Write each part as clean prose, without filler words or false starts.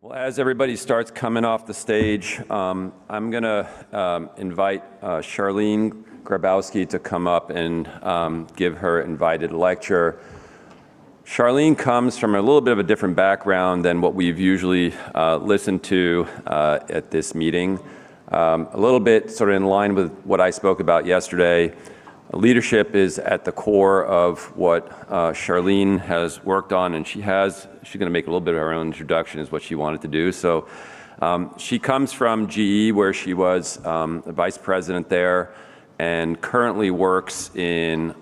Well, as everybody starts coming off the stage, I'm going to invite Charlene Grabowski to come up and give her invited lecture. Charlene comes from a little bit of a different background than what we've usually listened to at this meeting. A little bit sort of in line with what I spoke about yesterday. Leadership is at the core of what Charlene has worked on, and she's going to make a little bit of her own introduction is what she wanted to do. So she comes from GE, where she was the vice president there, and currently works in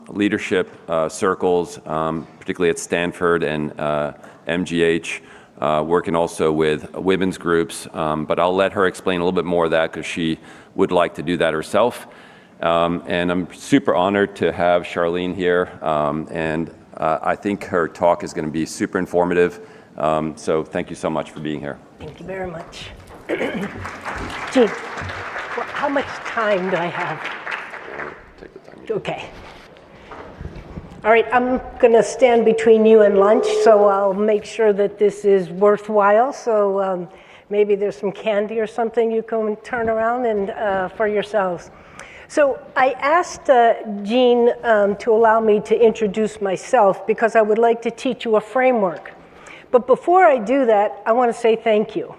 leadership circles, particularly at Stanford and MGH, working also with women's groups. But I'll let her explain a little bit more of that because she would like to do that herself. And I'm super honored to have Charlene here, and I think her talk is going to be super informative. So thank you so much for being here. Thank you very much. Gene, how much time do I have? Take the time. Okay. All right, I'm going to stand between you and lunch, so I'll make sure that this is worthwhile. So maybe there's some candy or something you can turn around and for yourselves. So I asked Jean to allow me to introduce myself because I would like to teach you a framework. But before I do that, I want to say thank you.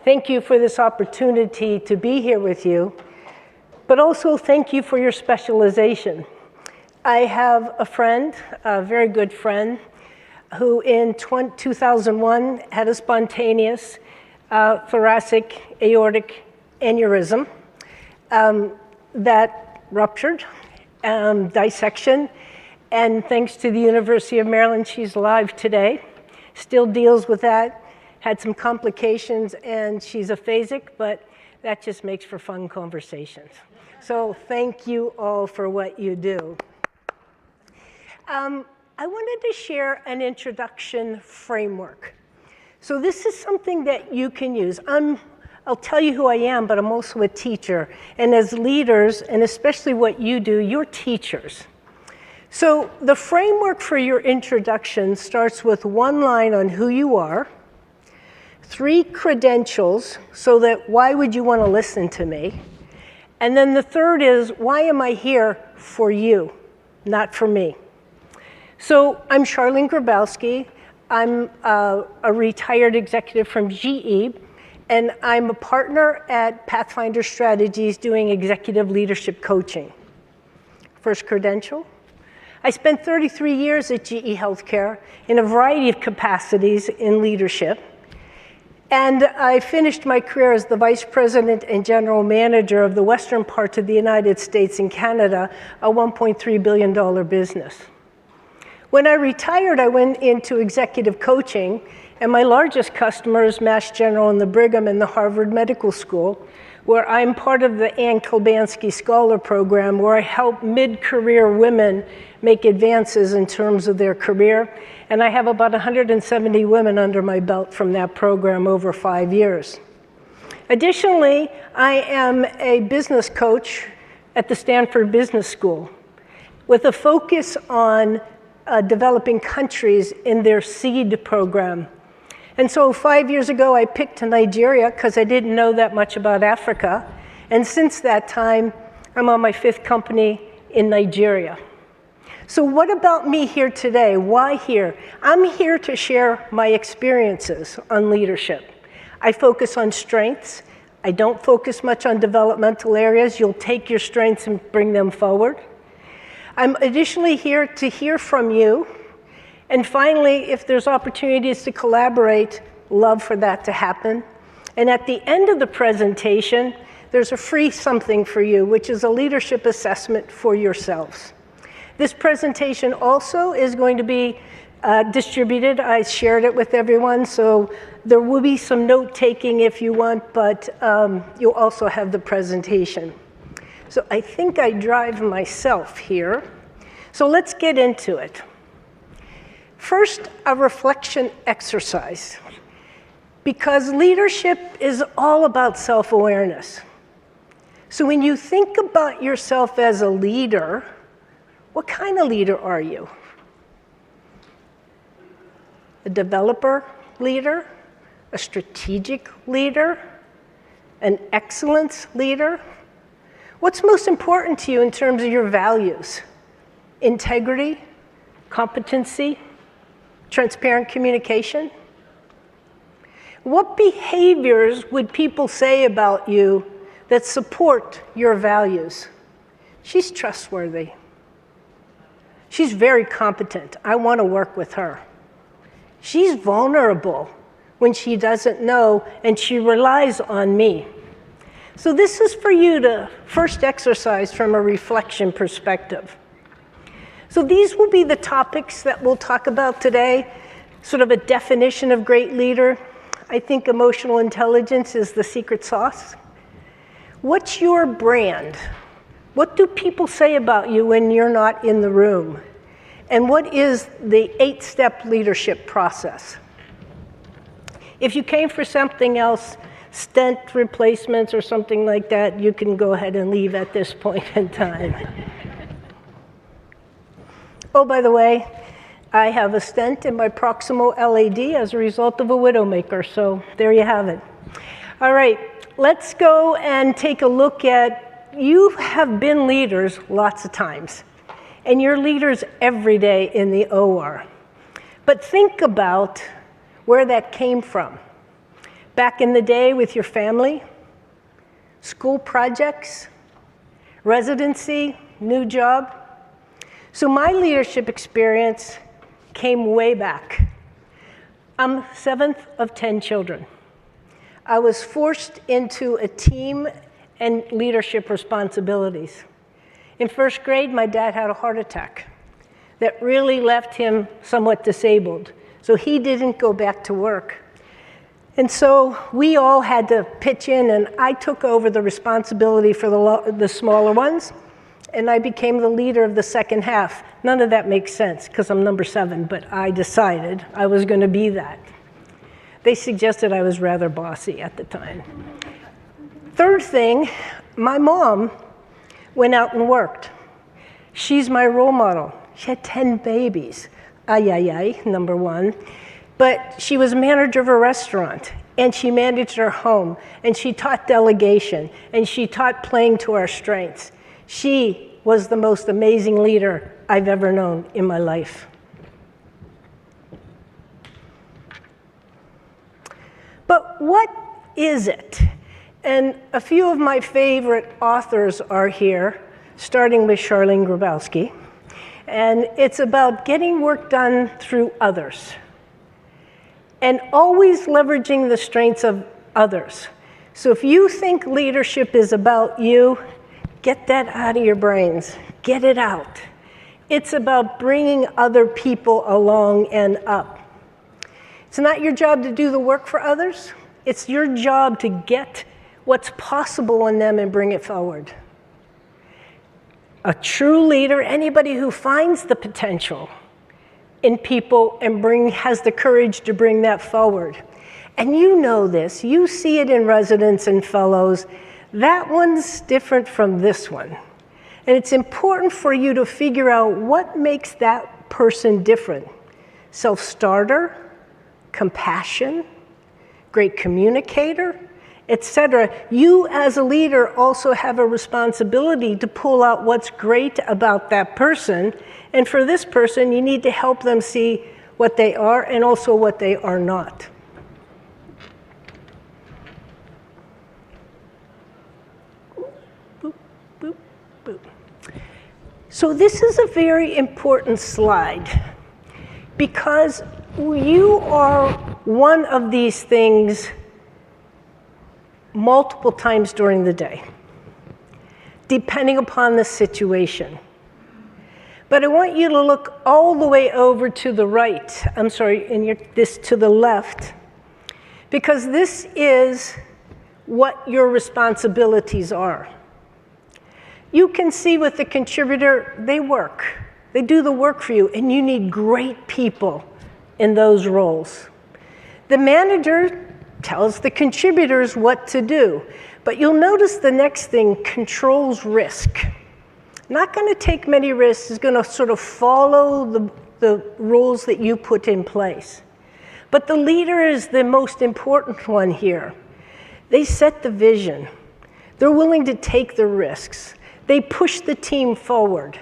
Thank you for this opportunity to be here with you, but also thank you for your specialization. I have a friend, a very good friend, who in 2001 had a spontaneous thoracic aortic aneurysm. That ruptured, dissection, and thanks to the University of Maryland, she's alive today, still deals with that, had some complications, and she's aphasic, but that just makes for fun conversations. So thank you all for what you do. I wanted to share an introduction framework. So this is something that you can use. I'll tell you who I am, but I'm also a teacher. And as leaders, and especially what you do, you're teachers. So the framework for your introduction starts with one line on who you are, 3 credentials, so that why would you want to listen to me? And then the third is, why am I here for you, not for me? So I'm Charlene Grabowski. I'm a retired executive from GE. And I'm a partner at Pathfinder Strategies doing executive leadership coaching. First credential. I spent 33 years at GE Healthcare in a variety of capacities in leadership. And I finished my career as the vice president and general manager of the western part of the United States and Canada, a $1.3 billion business. When I retired, I went into executive coaching. And my largest customers, Mass General and the Brigham and the Harvard Medical School, where I'm part of the Ann Kolbansky Scholar Program, where I help mid-career women make advances in terms of their career. And I have about 170 women under my belt from that program over 5 years. Additionally, I am a business coach at the Stanford Business School with a focus on developing countries in their SEED program. And so 5 years ago, I picked Nigeria because I didn't know that much about Africa. And since that time, I'm on my 5th company in Nigeria. So what about me here today? Why here? I'm here to share my experiences on leadership. I focus on strengths. I don't focus much on developmental areas. You'll take your strengths and bring them forward. I'm additionally here to hear from you. And finally, if there's opportunities to collaborate, love for that to happen. And at the end of the presentation, there's a free something for you, which is a leadership assessment for yourselves. This presentation also is going to be distributed. I shared it with everyone, so there will be some note-taking if you want, but you'll also have the presentation. So I think I drive myself here. So let's get into it. First, a reflection exercise, because leadership is all about self-awareness. So when you think about yourself as a leader, what kind of leader are you? A developer leader, a strategic leader, an excellence leader? What's most important to you in terms of your values? Integrity, competency, transparent communication? What behaviors would people say about you that support your values? She's trustworthy. She's very competent. I want to work with her. She's vulnerable when she doesn't know, and she relies on me. So this is for you to first exercise from a reflection perspective. So these will be the topics that we'll talk about today, sort of a definition of great leader. I think emotional intelligence is the secret sauce. What's your brand? What do people say about you when you're not in the room? And what is the 8-step leadership process? If you came for something else, stent replacements or something like that, you can go ahead and leave at this point in time. Oh, by the way, I have a stent in my proximal LAD as a result of a widowmaker, so there you have it. All right, let's go and take a look at, you have been leaders lots of times, and you're leaders every day in the OR. But think about where that came from. Back in the day with your family, school projects, residency, new job. So my leadership experience came way back. I'm 7th of 10 children. I was forced into a team and leadership responsibilities. In 1st grade, my dad had a heart attack that really left him somewhat disabled. So he didn't go back to work. And so we all had to pitch in, and I took over the responsibility for the smaller ones, and I became the leader of the second half. None of that makes sense because I'm number 7, but I decided I was going to be that. They suggested I was rather bossy at the time. Third thing, my mom went out and worked. She's my role model. She had 10 babies. Ay, ay, ay, number 1. But she was manager of a restaurant, and she managed her home, and she taught delegation, and she taught playing to our strengths. She was the most amazing leader I've ever known in my life. But what is it? And a few of my favorite authors are here, starting with Charlene Grabowski. And it's about getting work done through others and always leveraging the strengths of others. So if you think leadership is about you, get that out of your brains. Get it out. It's about bringing other people along and up. It's not your job to do the work for others. It's your job to get what's possible in them and bring it forward. A true leader, anybody who finds the potential in people and has the courage to bring that forward. And you know this, you see it in residents and fellows. That one's different from this one. And it's important for you to figure out what makes that person different. Self-starter, compassion, great communicator, etc. You as a leader also have a responsibility to pull out what's great about that person. And for this person, you need to help them see what they are and also what they are not. Boop, boop, boop. So this is a very important slide because you are one of these things multiple times during the day, depending upon the situation. But I want you to look all the way over to the right, this to the left, because this is what your responsibilities are. You can see with the contributor, they work. They do the work for you, and you need great people in those roles. The manager tells the contributors what to do. But you'll notice the next thing, controls risk. Not going to take many risks, is going to sort of follow the rules that you put in place. But the leader is the most important one here. They set the vision. They're willing to take the risks. They push the team forward.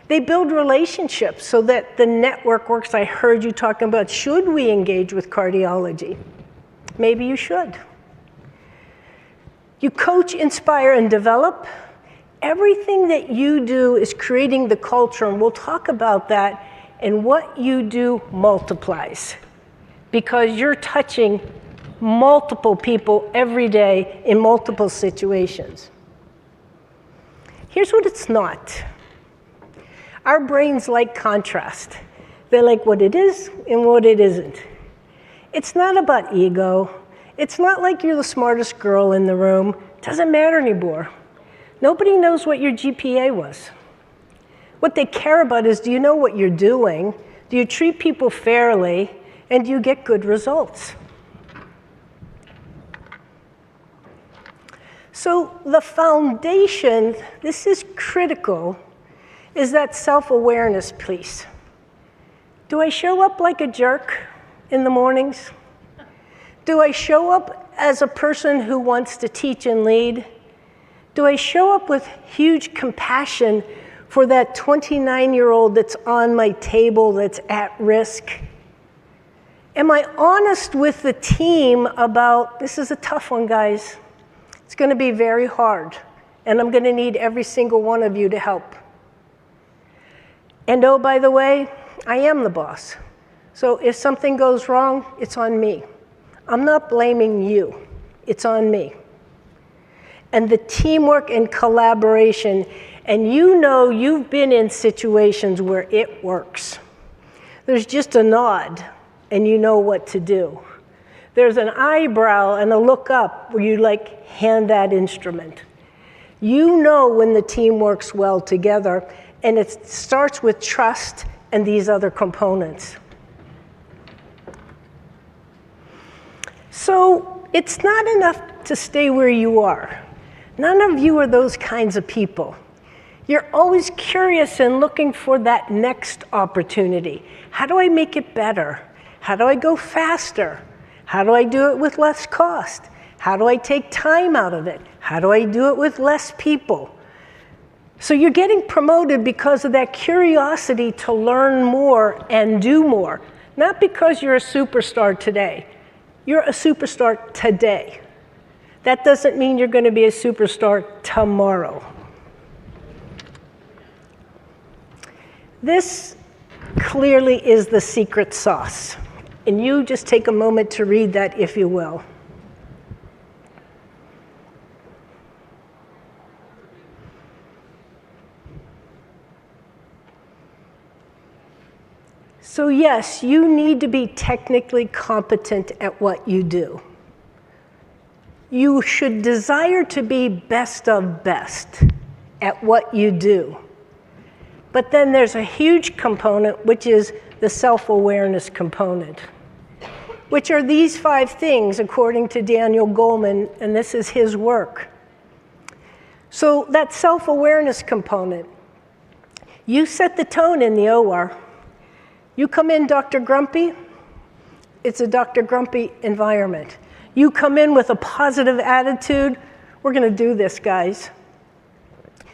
They build relationships so that the network works. I heard you talking about, should we engage with cardiology? Maybe you should. You coach, inspire, and develop. Everything that you do is creating the culture, and we'll talk about that, and what you do multiplies because you're touching multiple people every day in multiple situations. Here's what it's not. Our brains like contrast. They like what it is and what it isn't. It's not about ego. It's not like you're the smartest girl in the room. It doesn't matter anymore. Nobody knows what your GPA was. What they care about is, do you know what you're doing? Do you treat people fairly? And do you get good results? So the foundation, this is critical, is that self-awareness piece. Do I show up like a jerk in the mornings? Do I show up as a person who wants to teach and lead? Do I show up with huge compassion for that 29-year-old that's on my table that's at risk? Am I honest with the team about, this is a tough one, guys. It's going to be very hard, and I'm going to need every single one of you to help. And oh, by the way, I am the boss. So if something goes wrong, it's on me. I'm not blaming you. It's on me. And the teamwork and collaboration, and you know you've been in situations where it works. There's just a nod, and you know what to do. There's an eyebrow and a look up where you like hand that instrument. You know when the team works well together, and it starts with trust and these other components. So it's not enough to stay where you are. None of you are those kinds of people. You're always curious and looking for that next opportunity. How do I make it better? How do I go faster? How do I do it with less cost? How do I take time out of it? How do I do it with less people? So you're getting promoted because of that curiosity to learn more and do more. Not because you're a superstar today. You're a superstar today. That doesn't mean you're going to be a superstar tomorrow. This clearly is the secret sauce. And you just take a moment to read that, if you will. So yes, you need to be technically competent at what you do. You should desire to be best of best at what you do. But then there's a huge component, which is the self-awareness component, which are these 5 things, according to Daniel Goleman, and this is his work. So that self-awareness component, you set the tone in the OR. You come in Dr. Grumpy, it's a Dr. Grumpy environment. You come in with a positive attitude, we're going to do this, guys.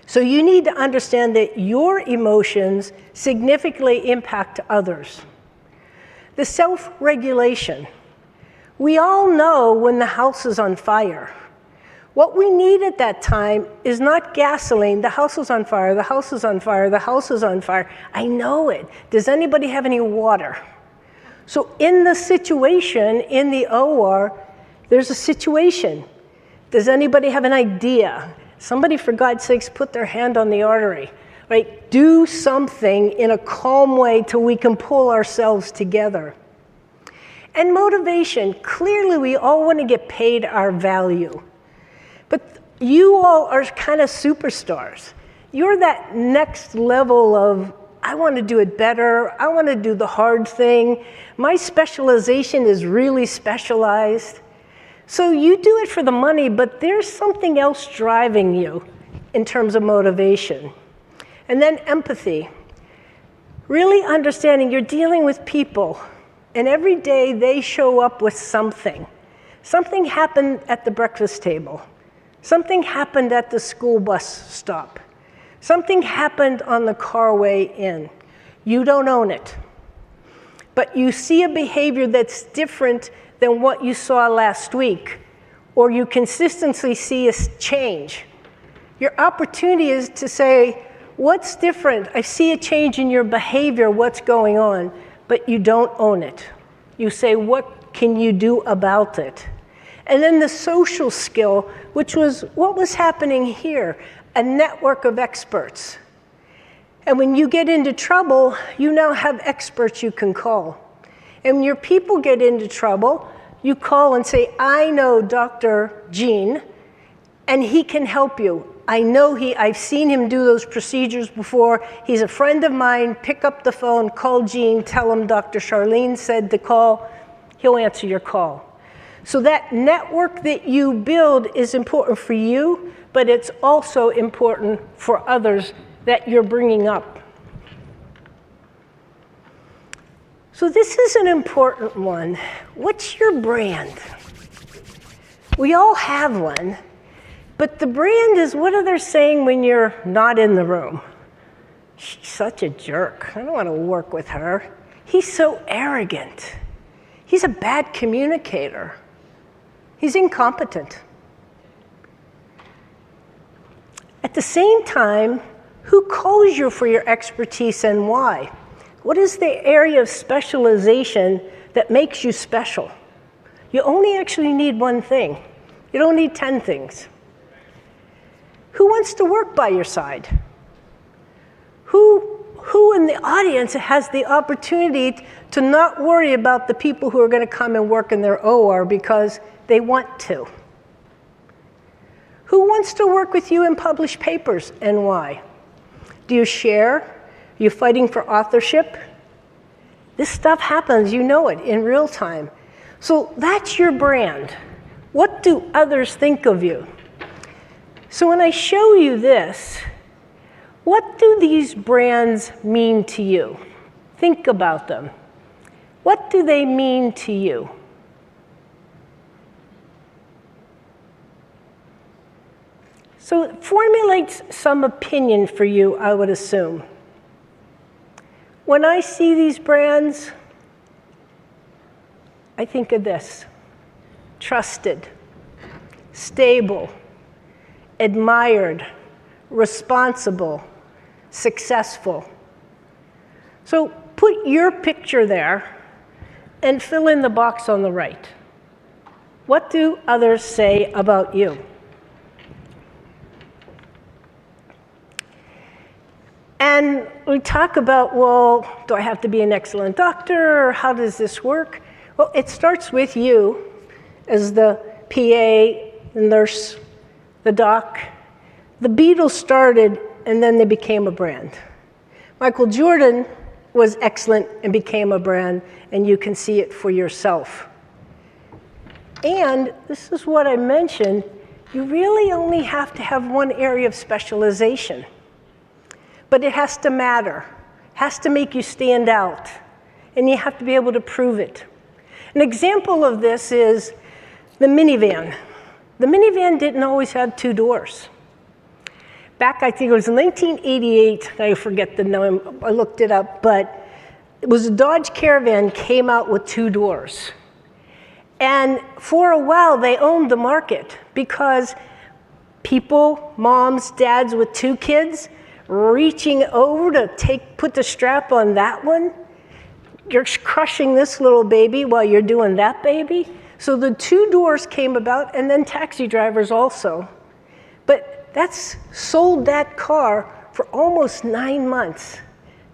So you need to understand that your emotions significantly impact others. The self-regulation. We all know when the house is on fire. What we need at that time is not gasoline. The house is on fire, the house is on fire, the house is on fire. I know it. Does anybody have any water? So in the situation, in the OR, there's a situation. Does anybody have an idea? Somebody, for God's sakes, put their hand on the artery, right? Do something in a calm way till we can pull ourselves together. And motivation. Clearly, we all want to get paid our value. But you all are kind of superstars. You're that next level of, I want to do it better. I want to do the hard thing. My specialization is really specialized. So you do it for the money, but there's something else driving you in terms of motivation. And then empathy. Really understanding you're dealing with people. And every day they show up with something. Something happened at the breakfast table. Something happened at the school bus stop. Something happened on the car way in. You don't own it. But you see a behavior that's different than what you saw last week, or you consistently see a change. Your opportunity is to say, what's different? I see a change in your behavior, what's going on? But you don't own it. You say, what can you do about it? And then the social skill, which was what was happening here, a network of experts. And when you get into trouble, you now have experts you can call. And when your people get into trouble, you call and say, I know Dr. Gene, and he can help you. I know I've seen him do those procedures before. He's a friend of mine. Pick up the phone, call Gene, tell him Dr. Charlene said to call. He'll answer your call. So that network that you build is important for you, but it's also important for others that you're bringing up. So this is an important one. What's your brand? We all have one. But the brand is what others saying when you're not in the room. She's such a jerk. I don't want to work with her. He's so arrogant. He's a bad communicator. He's incompetent. At the same time, who calls you for your expertise and why? What is the area of specialization that makes you special? You only actually need one thing. You don't need 10 things. Who wants to work by your side? Who in the audience has the opportunity to not worry about the people who are going to come and work in their OR because they want to? Who wants to work with you and publish papers and why? Do you share? Are you fighting for authorship? This stuff happens, you know it, in real time. So that's your brand. What do others think of you? So when I show you this, what do these brands mean to you? Think about them. What do they mean to you? So it formulates some opinion for you, I would assume. When I see these brands, I think of this: trusted, stable, admired, responsible, successful. So put your picture there and fill in the box on the right. What do others say about you? And we talk about, well, do I have to be an excellent doctor, or how does this work? Well, it starts with you as the PA, the nurse, the doc. The Beatles started, and then they became a brand. Michael Jordan was excellent and became a brand, and you can see it for yourself. And this is what I mentioned, you really only have to have one area of specialization. But it has to matter, has to make you stand out, and you have to be able to prove it. An example of this is the minivan. The minivan didn't always have 2 doors. Back, I think it was in 1988, I forget the name, I looked it up, but it was a Dodge Caravan came out with 2 doors. And for a while, they owned the market because people, moms, dads with 2 kids, reaching over to put the strap on that one. You're crushing this little baby while you're doing that baby. So the 2 doors came about, and then taxi drivers also. But that's sold that car for almost 9 months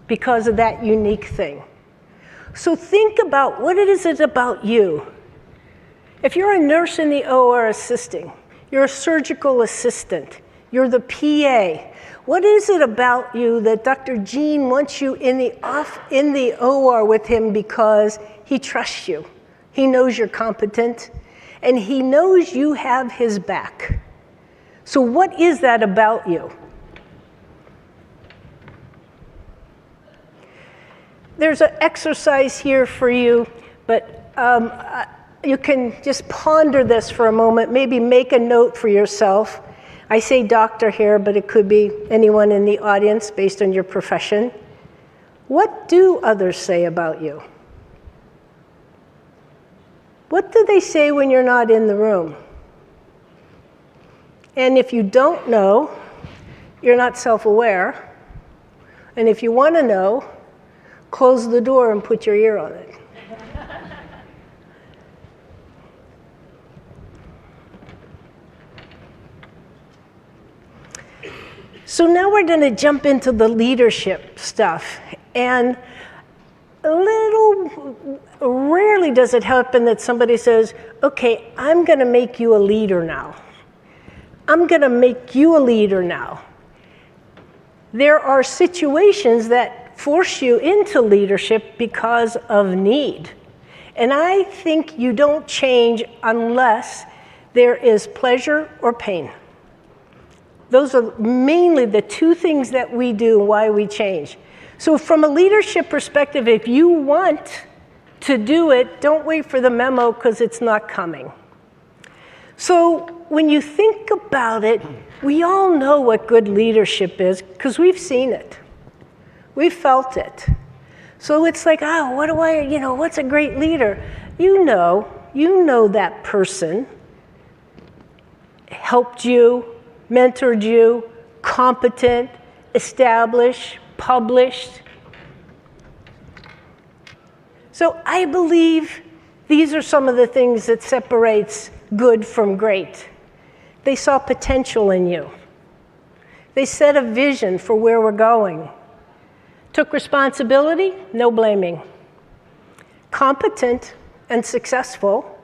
because of that unique thing. So think about what it is about you. If you're a nurse in the OR assisting, you're a surgical assistant, you're the PA, what is it about you that Dr. Gene wants you in the OR with him because he trusts you? He knows you're competent, and he knows you have his back. So what is that about you? There's an exercise here for you But you can just ponder this for a moment, maybe make a note for yourself. I say doctor here, but it could be anyone in the audience based on your profession. What do others say about you? What do they say when you're not in the room? And if you don't know, you're not self-aware. And if you want to know, close the door and put your ear on it. So now we're going to jump into the leadership stuff. And rarely does it happen that somebody says, okay, I'm going to make you a leader now. I'm going to make you a leader now. There are situations that force you into leadership because of need. And I think you don't change unless there is pleasure or pain. Those are mainly the two things that we do, why we change. So from a leadership perspective, if you want to do it, don't wait for the memo because it's not coming. So when you think about it, we all know what good leadership is because we've seen it. We've felt it. So it's like, what's a great leader? You know that person helped you, mentored you, competent, established, published. So I believe these are some of the things that separates good from great. They saw potential in you. They set a vision for where we're going. Took responsibility, no blaming. Competent and successful,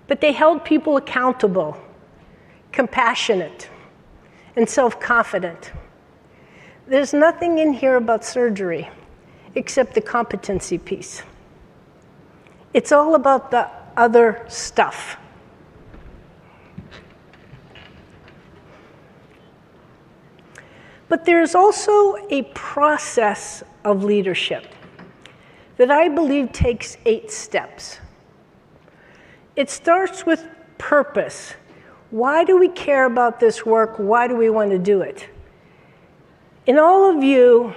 but they held people accountable, compassionate, and self-confident. There's nothing in here about surgery except the competency piece. It's all about the other stuff. But there's also a process of leadership that I believe takes 8 steps. It starts with purpose. Why do we care about this work? Why do we want to do it? In all of you,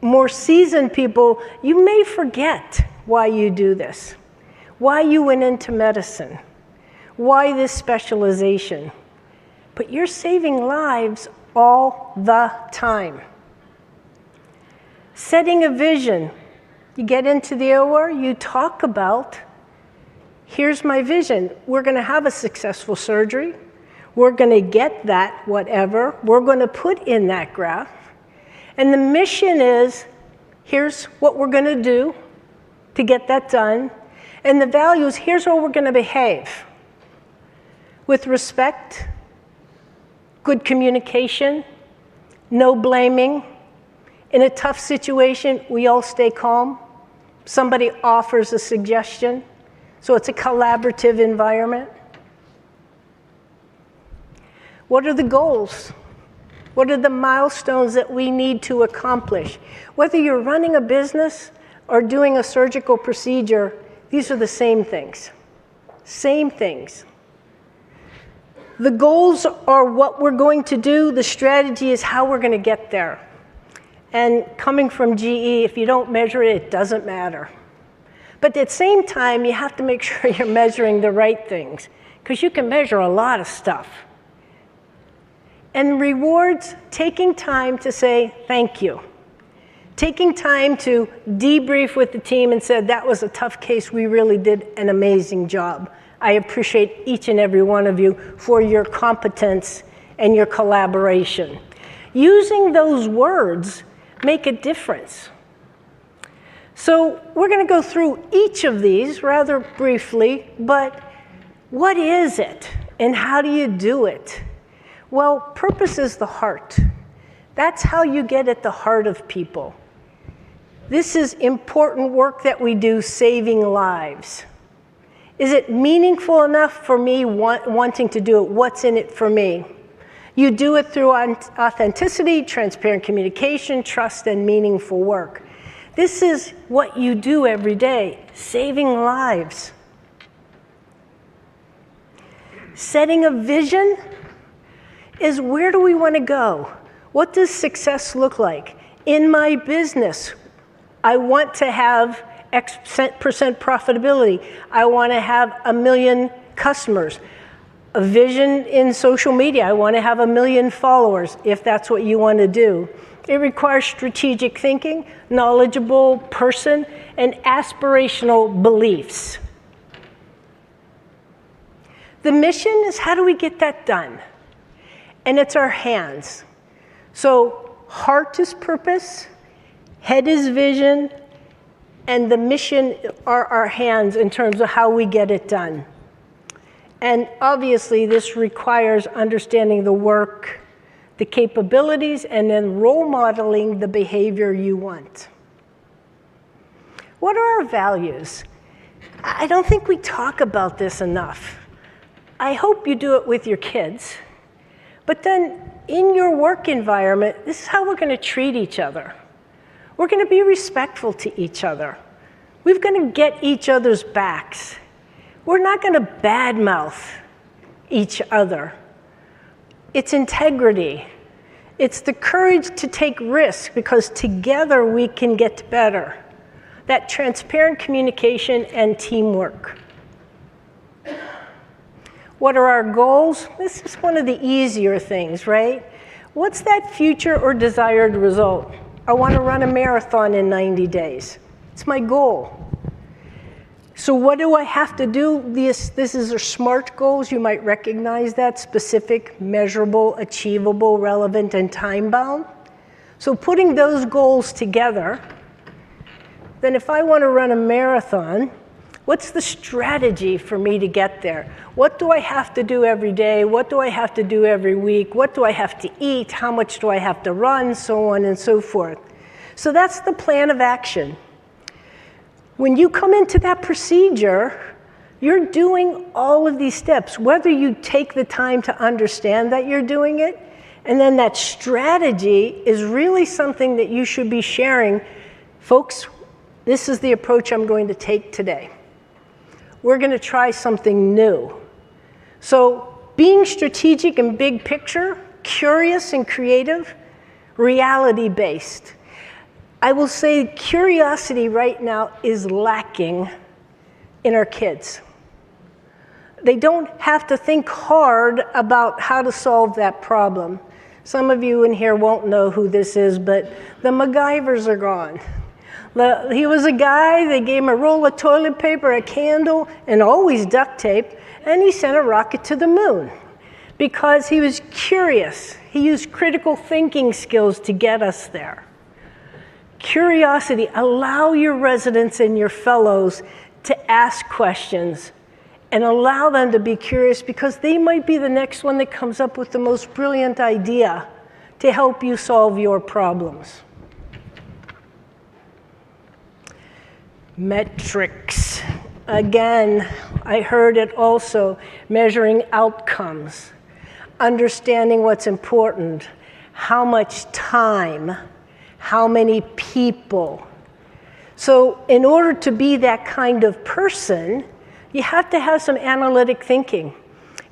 more seasoned people, you may forget why you do this, why you went into medicine, why this specialization. But you're saving lives all the time. Setting a vision. You get into the OR, you talk about, here's my vision. We're going to have a successful surgery. We're going to get that whatever. We're going to put in that graft. And the mission is, here's what we're going to do to get that done. And the values, here's how we're going to behave. With respect, good communication, no blaming. In a tough situation, we all stay calm. Somebody offers a suggestion. So it's a collaborative environment. What are the goals? What are the milestones that we need to accomplish? Whether you're running a business or doing a surgical procedure, these are the same things. Same things. The goals are what we're going to do. The strategy is how we're going to get there. And coming from GE, if you don't measure it, it doesn't matter. But at the same time, you have to make sure you're measuring the right things, because you can measure a lot of stuff. And rewards, taking time to say thank you. Taking time to debrief with the team and say, that was a tough case, we really did an amazing job. I appreciate each and every one of you for your competence and your collaboration. Using those words make a difference. So we're going to go through each of these rather briefly, but what is it and how do you do it? Well, purpose is the heart. That's how you get at the heart of people. This is important work that we do, saving lives. Is it meaningful enough for me wanting to do it? What's in it for me? You do it through authenticity, transparent communication, trust, and meaningful work. This is what you do every day, saving lives. Setting a vision is, where do we want to go? What does success look like? In my business, I want to have X% profitability. I want to have 1 million customers. A vision in social media, I want to have 1 million followers, if that's what you want to do. It requires strategic thinking, knowledgeable person, and aspirational beliefs. The mission is, how do we get that done? And it's our hands. So heart is purpose, head is vision, and the mission are our hands in terms of how we get it done. And obviously, this requires understanding the work, the capabilities, and then role modeling the behavior you want. What are our values? I don't think we talk about this enough. I hope you do it with your kids. But then in your work environment, this is how we're going to treat each other. We're going to be respectful to each other. We're going to get each other's backs. We're not going to badmouth each other. It's integrity. It's the courage to take risks, because together we can get better. That transparent communication and teamwork. What are our goals? This is one of the easier things, right? What's that future or desired result? I want to run a marathon in 90 days. It's my goal. So what do I have to do? This is our SMART goals. You might recognize that: specific, measurable, achievable, relevant, and time-bound. So putting those goals together, then if I want to run a marathon, what's the strategy for me to get there? What do I have to do every day? What do I have to do every week? What do I have to eat? How much do I have to run? So on and so forth. So that's the plan of action. When you come into that procedure, you're doing all of these steps, whether you take the time to understand that you're doing it, and then that strategy is really something that you should be sharing. Folks, this is the approach I'm going to take today. We're going to try something new. So being strategic and big picture, curious and creative, reality-based. I will say curiosity right now is lacking in our kids. They don't have to think hard about how to solve that problem. Some of you in here won't know who this is, but the MacGyvers are gone. He was a guy, they gave him a roll of toilet paper, a candle, and always duct tape, and he sent a rocket to the moon because he was curious. He used critical thinking skills to get us there. Curiosity, allow your residents and your fellows to ask questions and allow them to be curious, because they might be the next one that comes up with the most brilliant idea to help you solve your problems. Metrics. Again, I heard it also, measuring outcomes, understanding what's important, how much time, how many people. So in order to be that kind of person, you have to have some analytic thinking.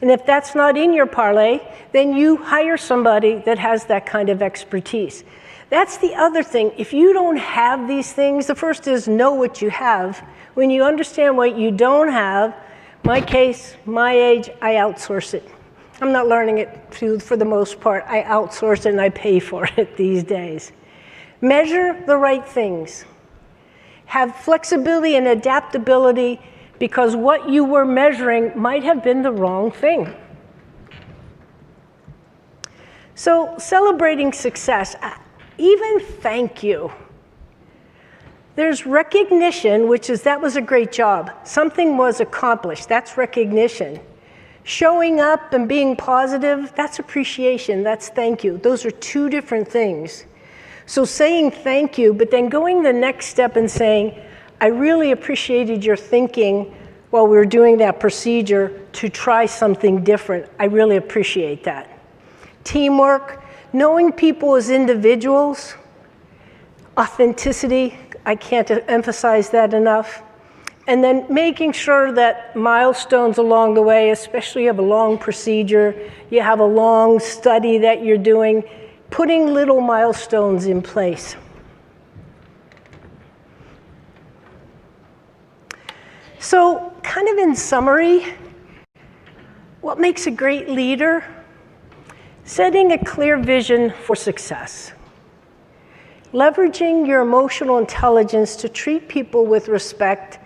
And if that's not in your parlay, then you hire somebody that has that kind of expertise. That's the other thing. If you don't have these things, the first is know what you have. When you understand what you don't have, my case, my age, I outsource it. I'm not learning it for the most part. I outsource it and I pay for it these days. Measure the right things. Have flexibility and adaptability, because what you were measuring might have been the wrong thing. So celebrating success, even thank you. There's recognition, which is that was a great job. Something was accomplished. That's recognition. Showing up and being positive, that's appreciation. That's thank you. Those are two different things. So saying thank you, but then going the next step and saying, I really appreciated your thinking while we were doing that procedure to try something different. I really appreciate that. Teamwork, knowing people as individuals, authenticity. I can't emphasize that enough. And then making sure that milestones along the way, especially you have a long procedure, you have a long study that you're doing, putting little milestones in place. So, kind of in summary, what makes a great leader? Setting a clear vision for success. Leveraging your emotional intelligence to treat people with respect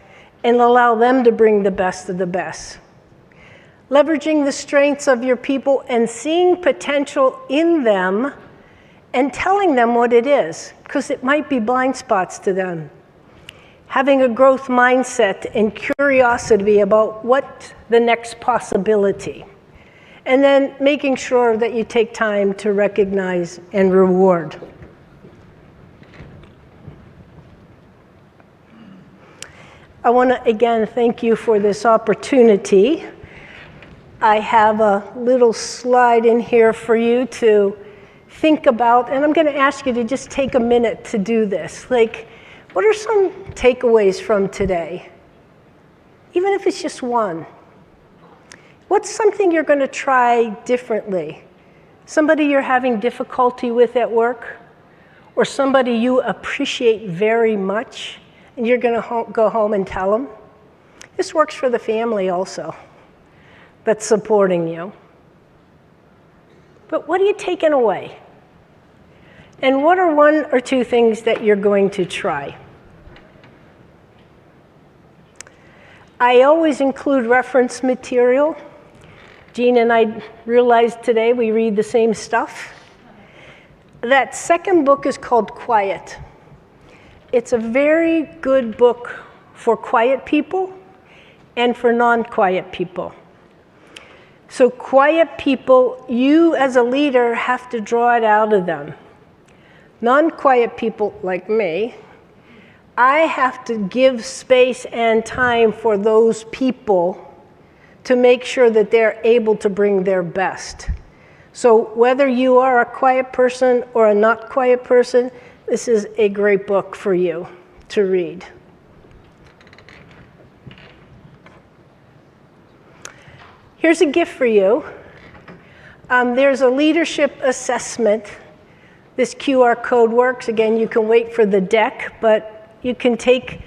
and allow them to bring the best of the best. Leveraging the strengths of your people and seeing potential in them and telling them what it is, because it might be blind spots to them. Having a growth mindset and curiosity about what the next possibility. And then making sure that you take time to recognize and reward. I want to again thank you for this opportunity. I have a little slide in here for you to think about, and I'm going to ask you to just take a minute to do this. Like, what are some takeaways from today? Even if it's just one. What's something you're going to try differently? Somebody you're having difficulty with at work? Or somebody you appreciate very much? And you're going to go home and tell them. This works for the family also that's supporting you. But what are you taking away? And what are one or two things that you're going to try? I always include reference material. Jean and I realized today we read the same stuff. That second book is called Quiet. It's a very good book for quiet people and for non-quiet people. So quiet people, you as a leader have to draw it out of them. Non-quiet people like me, I have to give space and time for those people to make sure that they're able to bring their best. So whether you are a quiet person or a not quiet person, this is a great book for you to read. Here's a gift for you. There's a leadership assessment. This QR code works. Again, you can wait for the deck, but you can take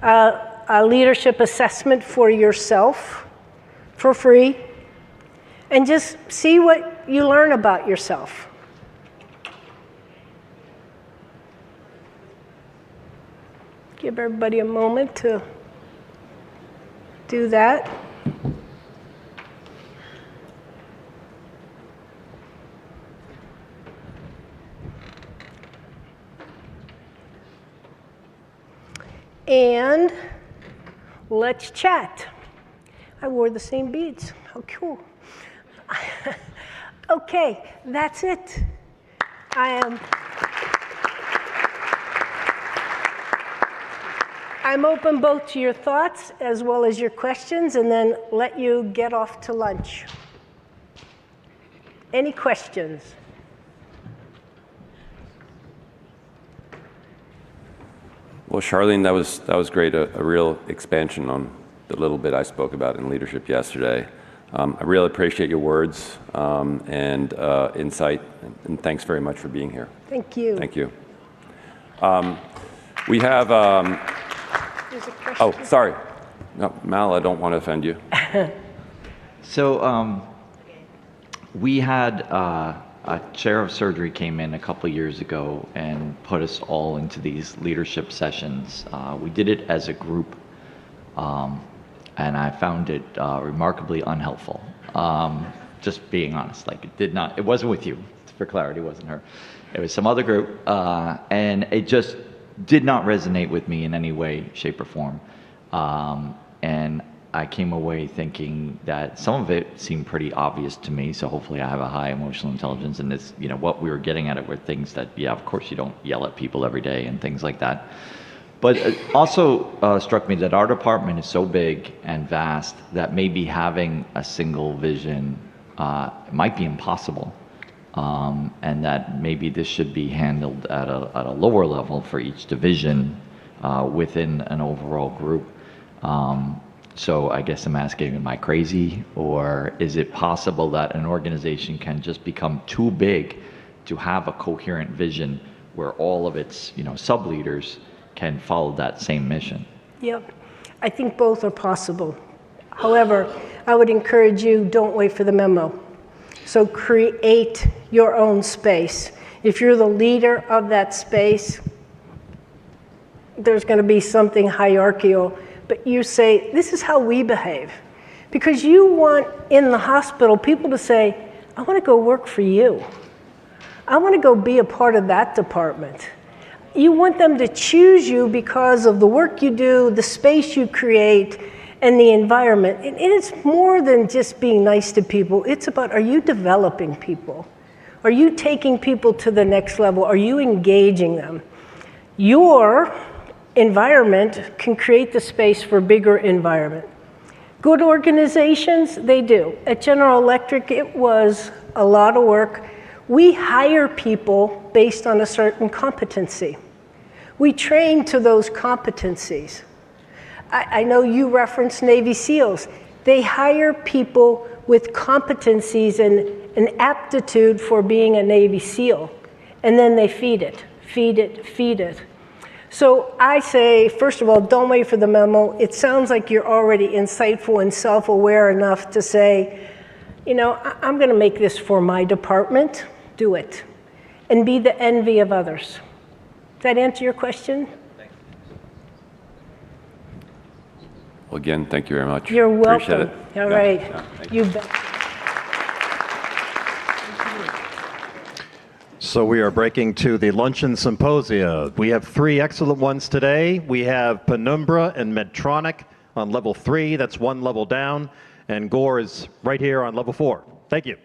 a leadership assessment for yourself for free and just see what you learn about yourself. Give everybody a moment to do that. And let's chat. I wore the same beads. How cool. Okay, that's it. I'm open both to your thoughts as well as your questions, and then let you get off to lunch. Any questions? Well, Charlene, that was great, a real expansion on the little bit I spoke about in leadership yesterday. I really appreciate your words and insight, and thanks very much for being here. Thank you. Thank you. We have, There's a question. oh, sorry. No, Mal, I don't want to offend you. So we had a chair of surgery came in a couple years ago and put us all into these leadership sessions. We did it as a group, and I found it remarkably unhelpful. Just being honest, like it wasn't with you, for clarity, it wasn't her. It was some other group, and it just did not resonate with me in any way, shape, or form. And I came away thinking that some of it seemed pretty obvious to me, so hopefully I have a high emotional intelligence, and this, what we were getting at it were things that, yeah, of course you don't yell at people every day and things like that. But it also struck me that our department is so big and vast that maybe having a single vision might be impossible. And that maybe this should be handled at a lower level for each division within an overall group. So I guess I'm asking, am I crazy? Or is it possible that an organization can just become too big to have a coherent vision where all of its, sub-leaders can follow that same mission? Yep. I think both are possible. However, I would encourage you, don't wait for the memo. So create your own space. If you're the leader of that space, there's going to be something hierarchical, but you say, this is how we behave. Because you want in the hospital people to say, I want to go work for you. I want to go be a part of that department. You want them to choose you because of the work you do, the space you create, and the environment. And it's more than just being nice to people. It's about, are you developing people? Are you taking people to the next level? Are you engaging them? Your environment can create the space for bigger environment. Good organizations, they do. At General Electric, it was a lot of work. We hire people based on a certain competency. We train to those competencies. I know you referenced Navy SEALs. They hire people with competencies and an aptitude for being a Navy SEAL, and then they feed it, feed it, feed it. So I say, first of all, don't wait for the memo. It sounds like you're already insightful and self-aware enough to say, I'm going to make this for my department. Do it. And be the envy of others. Does that answer your question? Well, again, thank you very much. You're welcome. Appreciate it. All Yeah, right. yeah, thank You bet. So we are breaking to the luncheon symposia. We have 3 excellent ones today. We have Penumbra and Medtronic on level 3. That's 1 level down. And Gore is right here on level 4. Thank you.